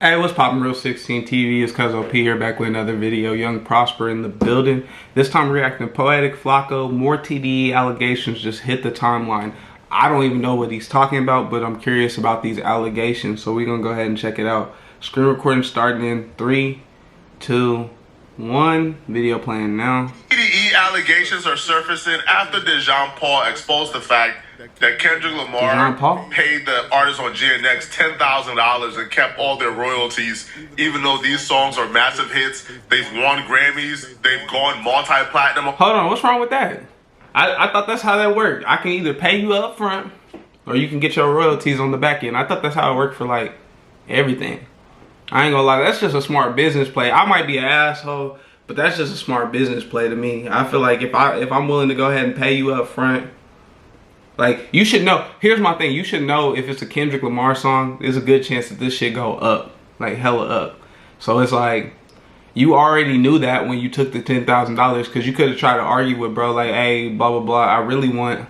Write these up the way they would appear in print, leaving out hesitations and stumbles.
Hey, what's poppin', Real 16 TV? It's Cuz OP here, back with another video. Young Prosper in the building. This time reacting to Poetik, Flakko. More TDE allegations just hit the timeline. I don't even know what he's talking about, but I'm curious about these allegations, so we're gonna go ahead and check it out. Screen recording starting in 3, 2, 1. Video playing now. TDE allegations are surfacing after Jean Paul exposed the fact that Kendrick Lamar paid the artists on GNX $10,000 and kept all their royalties, even though these songs are massive hits. They've won Grammys. They've gone multi-platinum. Hold on, what's wrong with that? I thought that's how that worked. I can either pay you up front or you can get your royalties on the back end. I thought that's how it worked for like everything. I ain't gonna lie, that's just a smart business play. I might be an asshole, but that's just a smart business play to me. I feel like if I'm willing to go ahead and pay you up front, like, you should know. Here's my thing. You should know if it's a Kendrick Lamar song, there's a good chance that this shit go up. Like, hella up. So it's like, you already knew that when you took the $10,000, because you could have tried to argue with bro, like, hey, blah, blah, blah. I really want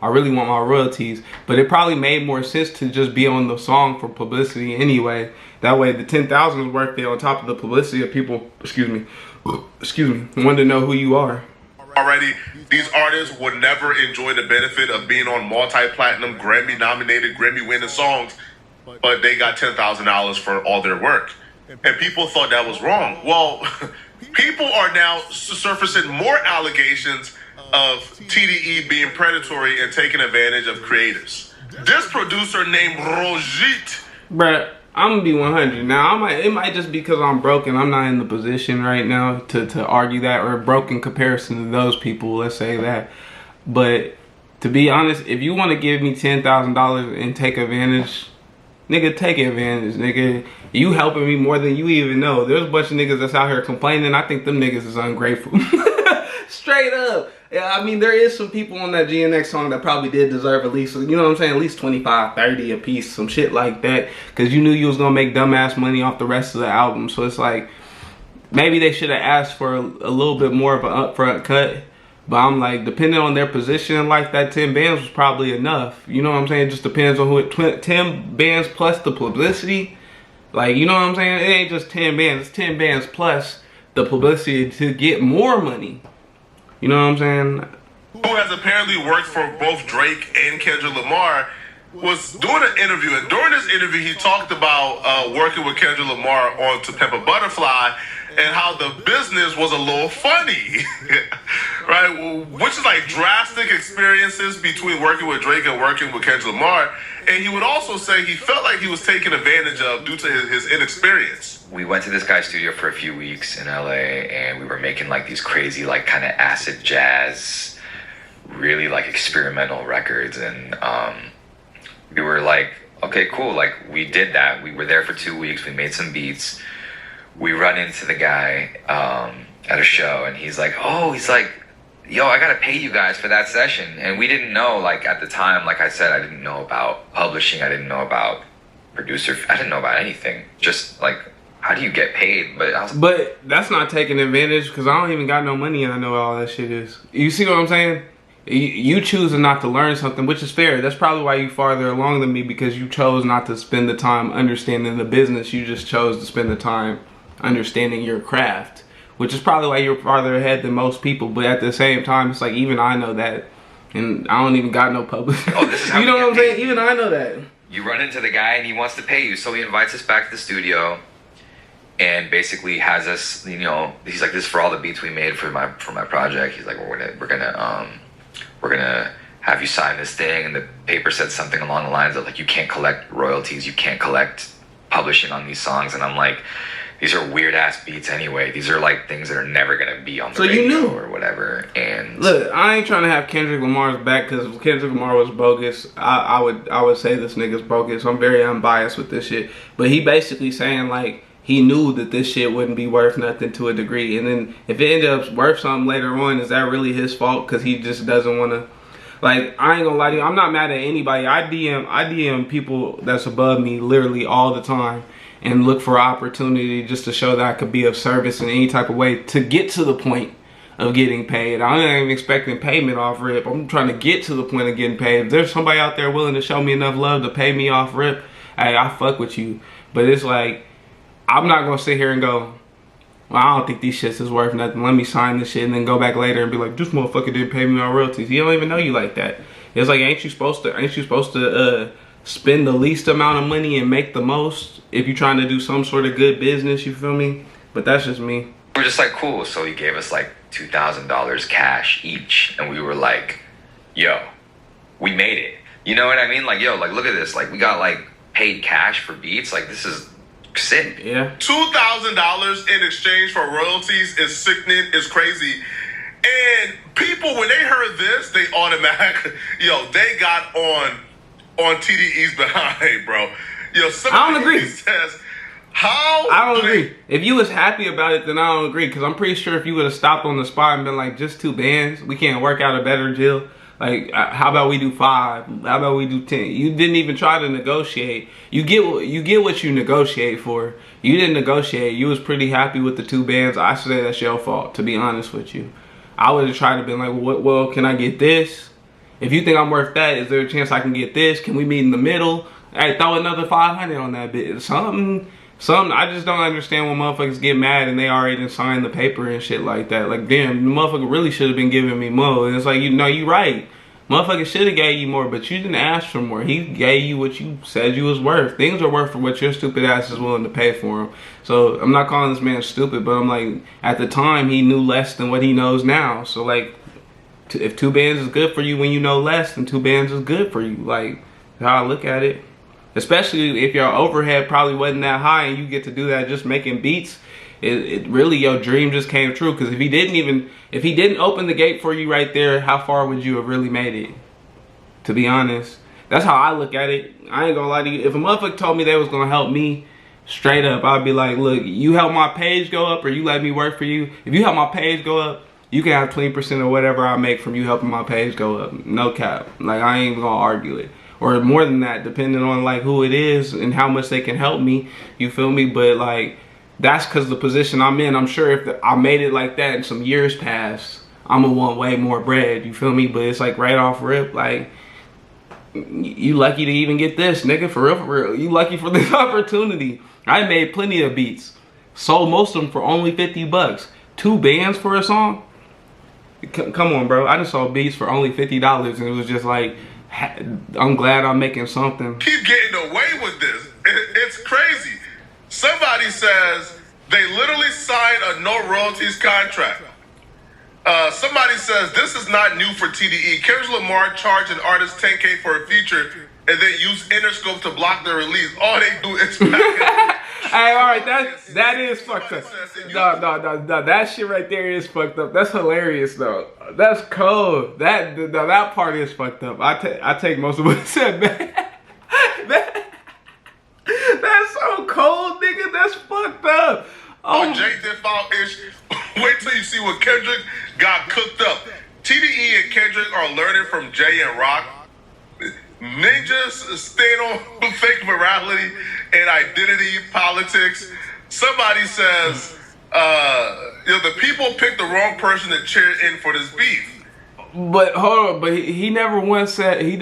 my royalties. But it probably made more sense to just be on the song for publicity anyway. That way the 10,000 is worth it on top of the publicity of people, excuse me, wanting to know who you are. Already, these artists would never enjoy the benefit of being on multi-platinum, Grammy-nominated, Grammy-winning songs, but they got $10,000 for all their work. And people thought that was wrong. Well, people are now surfacing more allegations of TDE being predatory and taking advantage of creators. This producer named Rojit. Bruh, I'm gonna be 100. Now, it might just be because I'm broken. I'm not in the position right now to argue that, or broke in comparison to those people, let's say that. But to be honest, if you want to give me $10,000 and take advantage, nigga, take advantage, nigga. You helping me more than you even know. There's a bunch of niggas that's out here complaining. I think them niggas is ungrateful. Straight up. Yeah, I mean, there is some people on that GNX song that probably did deserve at least, you know what I'm saying, at least 25, 30 a piece, some shit like that. Because you knew you was going to make dumbass money off the rest of the album. So it's like, maybe they should have asked for a little bit more of an upfront cut. But I'm like, depending on their position in life, that 10 bands was probably enough. You know what I'm saying? It just depends on who it, 10 bands plus the publicity. Like, you know what I'm saying? It ain't just 10 bands, it's 10 bands plus the publicity to get more money. You know what I'm saying? Who has apparently worked for both Drake and Kendrick Lamar, was doing an interview, and during this interview he talked about working with Kendrick Lamar on To Pimp a Butterfly and how the business was a little funny. Right? Which is like drastic experiences between working with Drake and working with Kendrick Lamar. And he would also say he felt like he was taken advantage of due to his inexperience. We went to this guy's studio for a few weeks in LA, and we were making like these crazy, like kind of acid jazz, really like experimental records. And we were like, okay, cool. Like, we did that. We were there for 2 weeks. We made some beats. We run into the guy at a show, and he's like, yo, I gotta pay you guys for that session. And we didn't know, like, at the time, like I said, I didn't know about publishing, I didn't know about producer, I didn't know about anything. Just like, how do you get paid? But that's not taking advantage, because I don't even got no money and I know what all that shit is. You see what I'm saying? You choosing not to learn something, which is fair. That's probably why you farther along than me, because you chose not to spend the time understanding the business. You just chose to spend the time understanding your craft, which is probably why you're farther ahead than most people. But at the same time, it's like, even I know that, and I don't even got no publicity. Oh, this is how you know what I'm saying? Even I know that. You run into the guy and he wants to pay you, so he invites us back to the studio and basically has us, you know, he's like, this is for all the beats we made for my project. He's like, we're gonna have you sign this thing, and the paper said something along the lines of like, you can't collect royalties, you can't collect publishing on these songs. And I'm like, these are weird ass beats anyway. These are like things that are never gonna be on the radio or whatever. And look, I ain't trying to have Kendrick Lamar's back, because if Kendrick Lamar was bogus, I would say this nigga's bogus. I'm very unbiased with this shit. But he basically saying like, he knew that this shit wouldn't be worth nothing to a degree. And then if it ended up worth something later on, is that really his fault? Because he just doesn't want to. Like, I ain't gonna lie to you, I'm not mad at anybody. I DM people that's above me literally all the time, and look for opportunity just to show that I could be of service in any type of way to get to the point of getting paid. I ain't even expecting payment off rip. I'm trying to get to the point of getting paid. If there's somebody out there willing to show me enough love to pay me off rip, hey, I fuck with you. But it's like, I'm not gonna sit here and go, well, I don't think these shits is worth nothing. Let me sign this shit and then go back later and be like, this motherfucker didn't pay me my royalties. He don't even know you like that. It's like, ain't you supposed to spend the least amount of money and make the most if you're trying to do some sort of good business, you feel me? But that's just me. We're just like, cool. So he gave us like $2,000 cash each. And we were like, yo, we made it. You know what I mean? Like, yo, like, look at this. Like, we got like paid cash for beats. Like, this is sick. Yeah. $2,000 in exchange for royalties is sickening, is crazy. And people, when they heard this, they automatically, they got on TDE's behind, bro. I don't agree. Says, how? I don't agree. If you was happy about it, then I don't agree. Because I'm pretty sure if you would have stopped on the spot and been like, just 2 bands, we can't work out a better deal. Like, how about we do 5? How about we do 10? You didn't even try to negotiate. You get what you negotiate for. You didn't negotiate. You was pretty happy with the 2 bands. I say that's your fault, to be honest with you. I would have tried to be like, well, can I get this? If you think I'm worth that, is there a chance I can get this? Can we meet in the middle? Hey, throw another 500 on that bit. Something. I just don't understand when motherfuckers get mad and they already done signed the paper and shit like that. Like, damn, the motherfucker really should have been giving me more. And it's like, you right. Motherfucker should have gave you more, but you didn't ask for more. He gave you what you said you was worth. Things are worth for what your stupid ass is willing to pay for them. So I'm not calling this man stupid, but I'm like, at the time he knew less than what he knows now. So like, if 2 bands is good for you when you know less, then 2 bands is good for you. Like, how I look at it. Especially if your overhead probably wasn't that high and you get to do that just making beats. It really, your dream just came true. Because if he didn't open the gate for you right there, how far would you have really made it? To be honest. That's how I look at it. I ain't gonna lie to you. If a motherfucker told me they was gonna help me, straight up, I'd be like, look, you help my page go up or you let me work for you. If you help my page go up, you can have 20% of whatever I make from you helping my page go up. No cap. Like, I ain't even gonna argue it. Or more than that, depending on like who it is and how much they can help me. You feel me? But like, that's because the position I'm in. I'm sure if I made it like that and some years passed, I'm gonna want way more bread. You feel me? But it's like right off rip, like, you lucky to even get this, nigga. For real, for real. You lucky for this opportunity. I made plenty of beats. Sold most of them for only 50 bucks. 2 bands for a song? Come on, bro. I just saw beats for only $50 and it was just like, I'm glad I'm making something. Keep getting away with this. It's crazy. Somebody says they literally signed a no royalties contract. Somebody says this is not new for TDE. Kendrick Lamar charged an artist $10K for a feature and then use Interscope to block their release. All they do is back. Hey, all right, that is fucked up. No, that shit right there is fucked up. That's hilarious though. That's cold. That part is fucked up. I take most of what I said back. That's so cold, nigga. That's fucked up. Oh, Jay did foul ish. Wait till you see what Kendrick got cooked up. TDE and Kendrick are learning from Jay and Rock. Ninjas stand on fake morality and identity politics. Somebody says, the people picked the wrong person to cheer in for this beef. But hold on, but he never once said that he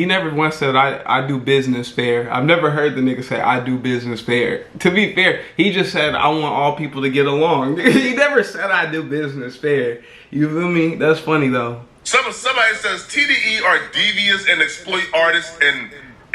never once said I do business fair. I've never heard the nigga say I do business fair. To be fair, he just said I want all people to get along. He never said I do business fair. You feel me? That's funny though. Somebody says TDE are devious and exploit artists and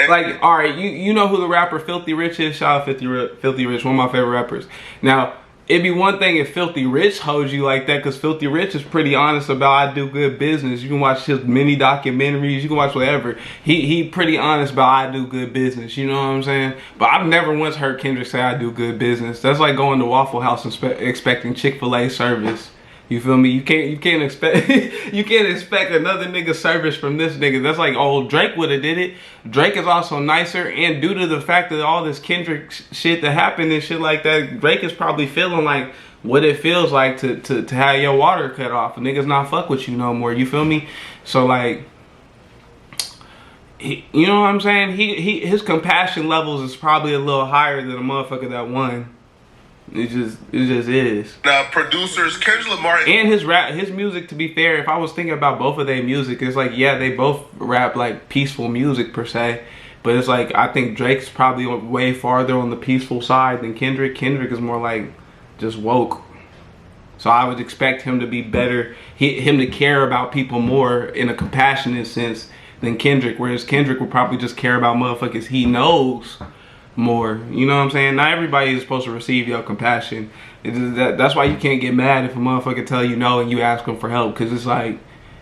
like, all right, you know who the rapper Filthy Rich is? Shout out Filthy Rich, one of my favorite rappers. Now, it'd be one thing if Filthy Rich holds you like that, because Filthy Rich is pretty honest about I do good business. You can watch his mini documentaries, you can watch whatever. He pretty honest about I do good business, you know what I'm saying? But I've never once heard Kendrick say I do good business. That's like going to Waffle House and expecting Chick-fil-A service. You feel me? You can't expect another nigga service from this nigga. That's like old Drake would have did it. Drake is also nicer, and due to the fact that all this Kendrick shit that happened and shit like that, Drake is probably feeling like what it feels like to have your water cut off. Niggas not fuck with you no more. You feel me? So like, you know what I'm saying? His compassion levels is probably a little higher than a motherfucker that won. It just is. Now, producers Kendrick Lamar and his music, to be fair, if I was thinking about both of their music, it's like, yeah, they both rap like peaceful music per se, But it's like, I think Drake's probably way farther on the peaceful side than Kendrick. Kendrick is more like just woke. So I would expect him to be better, him to care about people more in a compassionate sense than Kendrick. Whereas Kendrick would probably just care about motherfuckers he knows more. You know what I'm saying? Not everybody is supposed to receive your compassion. That's why you can't get mad if a motherfucker tell you no and you ask him for help. Because it's like,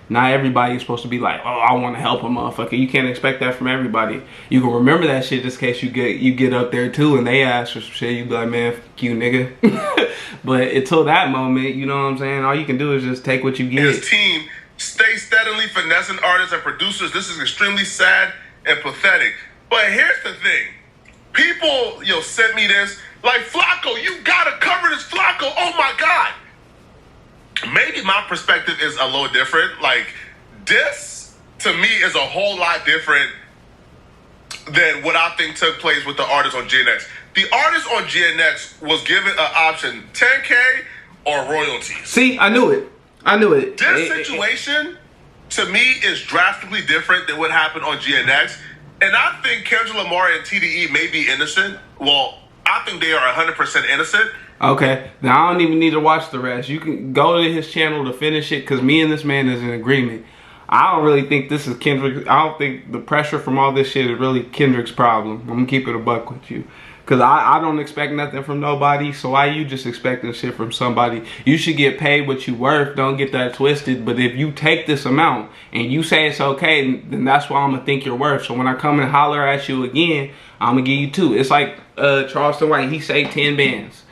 not everybody is supposed to be like, oh, I want to help a motherfucker. You can't expect that from everybody. You can remember that shit just in case you get up there too and they ask for some shit. You be like, man, fuck you, nigga. But until that moment, you know what I'm saying? All you can do is just take what you get. His team stay steadily finessing artists and producers. This is extremely sad and pathetic. But here's the thing. People, sent me this. Like, Flakko, you gotta cover this, Flakko. Oh my God. Maybe my perspective is a little different. Like, this, to me, is a whole lot different than what I think took place with the artist on GNX. The artist on GNX was given an option, 10K or royalties. See, I knew it. This situation, to me, is drastically different than what happened on GNX. And I think Kendrick Lamar and TDE may be innocent. Well, I think they are 100% innocent. Okay, now I don't even need to watch the rest. You can go to his channel to finish it, because me and this man is in agreement. I don't really think this is Kendrick. I don't think the pressure from all this shit is really Kendrick's problem. I'm gonna keep it a buck with you. Because I don't expect nothing from nobody, so why you just expecting shit from somebody? You should get paid what you worth, don't get that twisted. But if you take this amount and you say it's okay, then that's what I'm gonna think you're worth. So when I come and holler at you again, I'm gonna give you 2. It's like Charleston White, he say 10 bands.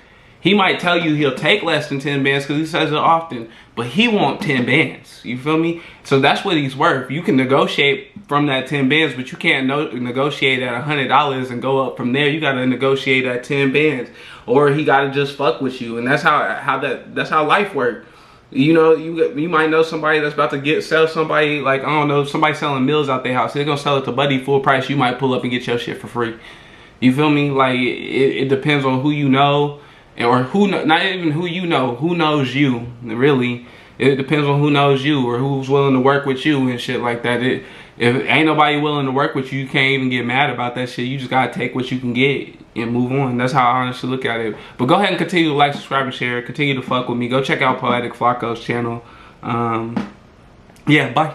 He might tell you he'll take less than 10 bands because he says it often, but he want 10 bands. You feel me? So that's what he's worth. You can negotiate from that 10 bands, but you can't negotiate at $100 and go up from there. You got to negotiate at 10 bands, or he got to just fuck with you, and that's how life works. You know, you might know somebody that's about to sell somebody, like, I don't know, somebody selling meals out their house. They're gonna sell it to Buddy full price. You might pull up and get your shit for free. You feel me? Like, it depends on who you know. Or not even who you know, who knows you, really. It depends on who knows you or who's willing to work with you and shit like that. If ain't nobody willing to work with you, you can't even get mad about that shit. You just gotta take what you can get and move on. That's how I honestly look at it. But go ahead and continue to like, subscribe, and share. Continue to fuck with me. Go check out Poetik Flakko's channel. Yeah, bye.